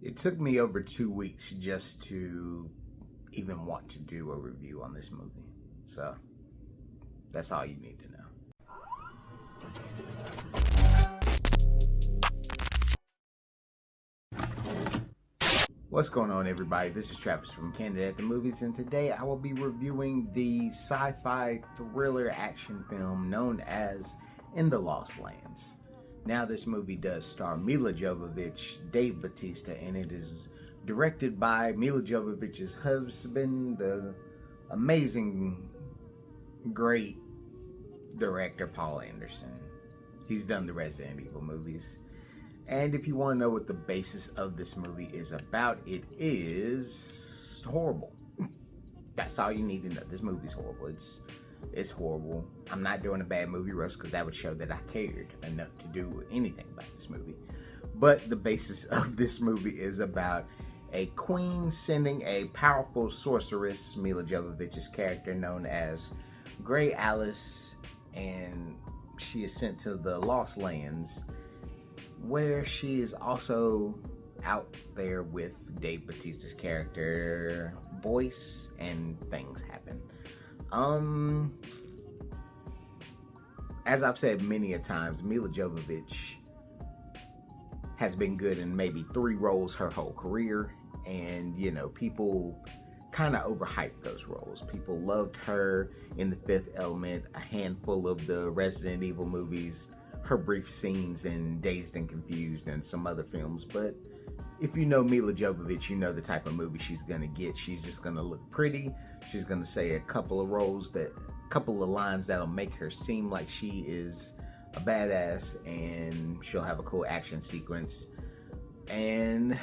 It took me over 2 weeks just to even want to do a review on this movie. So, that's all you need to know. What's going on, everybody? This is Travis from Candid at the Movies, and today I will be reviewing the sci-fi thriller action film known as In the Lost Lands. Now, this movie does star Milla Jovovich, Bautista, and it is directed by Milla Jovovich's husband, the amazing, great director Paul Anderson. He's done the Resident Evil movies. And if you want to know what the basis of this movie is about, it is horrible. That's all you need to know. This movie's horrible. It's horrible. I'm not doing a bad movie roast because that would show that I cared enough to do anything about this movie. But the basis of this movie is about a queen sending a powerful sorceress, Milla Jovovich's character known as Grey Alice, and she is sent to the Lost Lands, where she is also out there with Dave Bautista's character, Boyce, and things happen. As I've said many a times, Milla Jovovich has been good in maybe 3 roles her whole career, and people kind of overhyped those roles. People loved her in The Fifth Element, a handful of the Resident Evil movies, her brief scenes in Dazed and Confused, and some other films. But if you know Milla Jovovich, you know the type of movie she's gonna get. She's just gonna look pretty. She's gonna say a couple of lines that'll make her seem like she is a badass, and she'll have a cool action sequence, and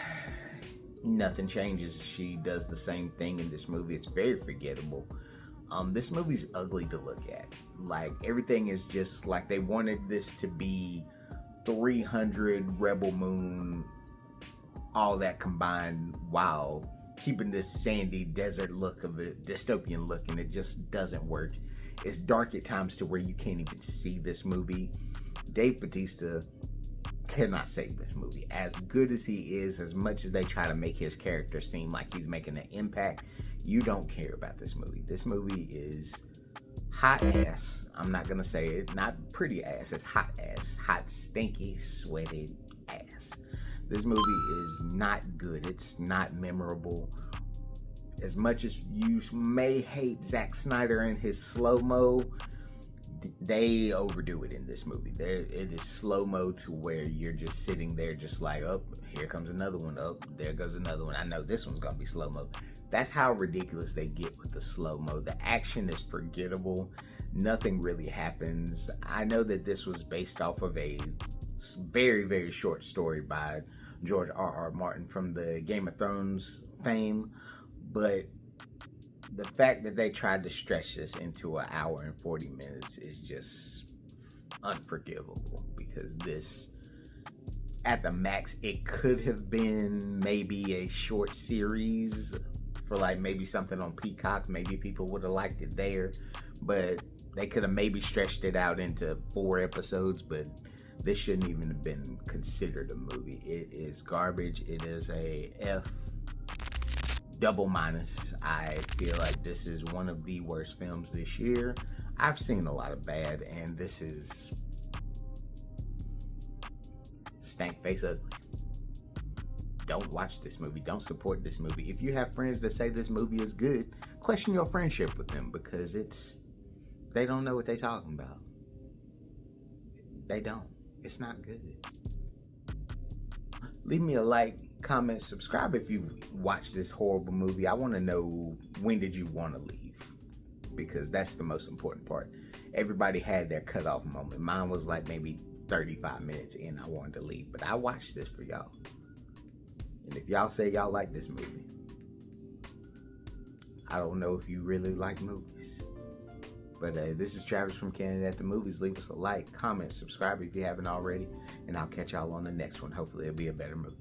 nothing changes. She does the same thing in this movie. It's very forgettable. This movie's ugly to look at. Like, everything is just like they wanted this to be 300 Rebel Moon, all that combined, while keeping this sandy desert look of it, dystopian look, and it just doesn't work. It's dark at times to where you can't even see this movie. Dave Bautista cannot save this movie. As good as he is, as much as they try to make his character seem like he's making an impact, you don't care about this movie. This movie is hot ass. I'm not gonna say it. Not pretty ass. It's hot ass. Hot, stinky, sweaty ass. This movie is not good. It's not memorable. As much as you may hate Zack Snyder and his slow-mo, they overdo it in this movie. It is slow-mo to where you're just sitting there just like, oh, here comes another one. Oh, there goes another one. I know this one's gonna be slow-mo. That's how ridiculous they get with the slow-mo. The action is forgettable. Nothing really happens. I know that this was based off of a very, very short story by George R.R. Martin from the Game of Thrones fame, but the fact that they tried to stretch this into an hour and 40 minutes is just unforgivable, because this, at the max, it could have been maybe a short series for like maybe something on Peacock. Maybe people would have liked it there, but they could have maybe stretched it out into 4 episodes, but this shouldn't even have been considered a movie. It is garbage. It is a F double minus. I feel like this is one of the worst films this year. I've seen a lot of bad, and this is stank face ugly. Don't watch this movie. Don't support this movie. If you have friends that say this movie is good, question your friendship with them, because they don't know what they're talking about. They don't. It's not good. Leave me a like, comment, subscribe if you watched this horrible movie. I want to know, when did you want to leave? Because that's the most important part. Everybody had their cutoff moment. Mine was like maybe 35 minutes in, I wanted to leave. But I watched this for y'all. And if y'all say y'all like this movie, I don't know if you really like movies. But this is Travis from Candid at the Movies. Leave us a like, comment, subscribe if you haven't already. And I'll catch y'all on the next one. Hopefully it'll be a better movie.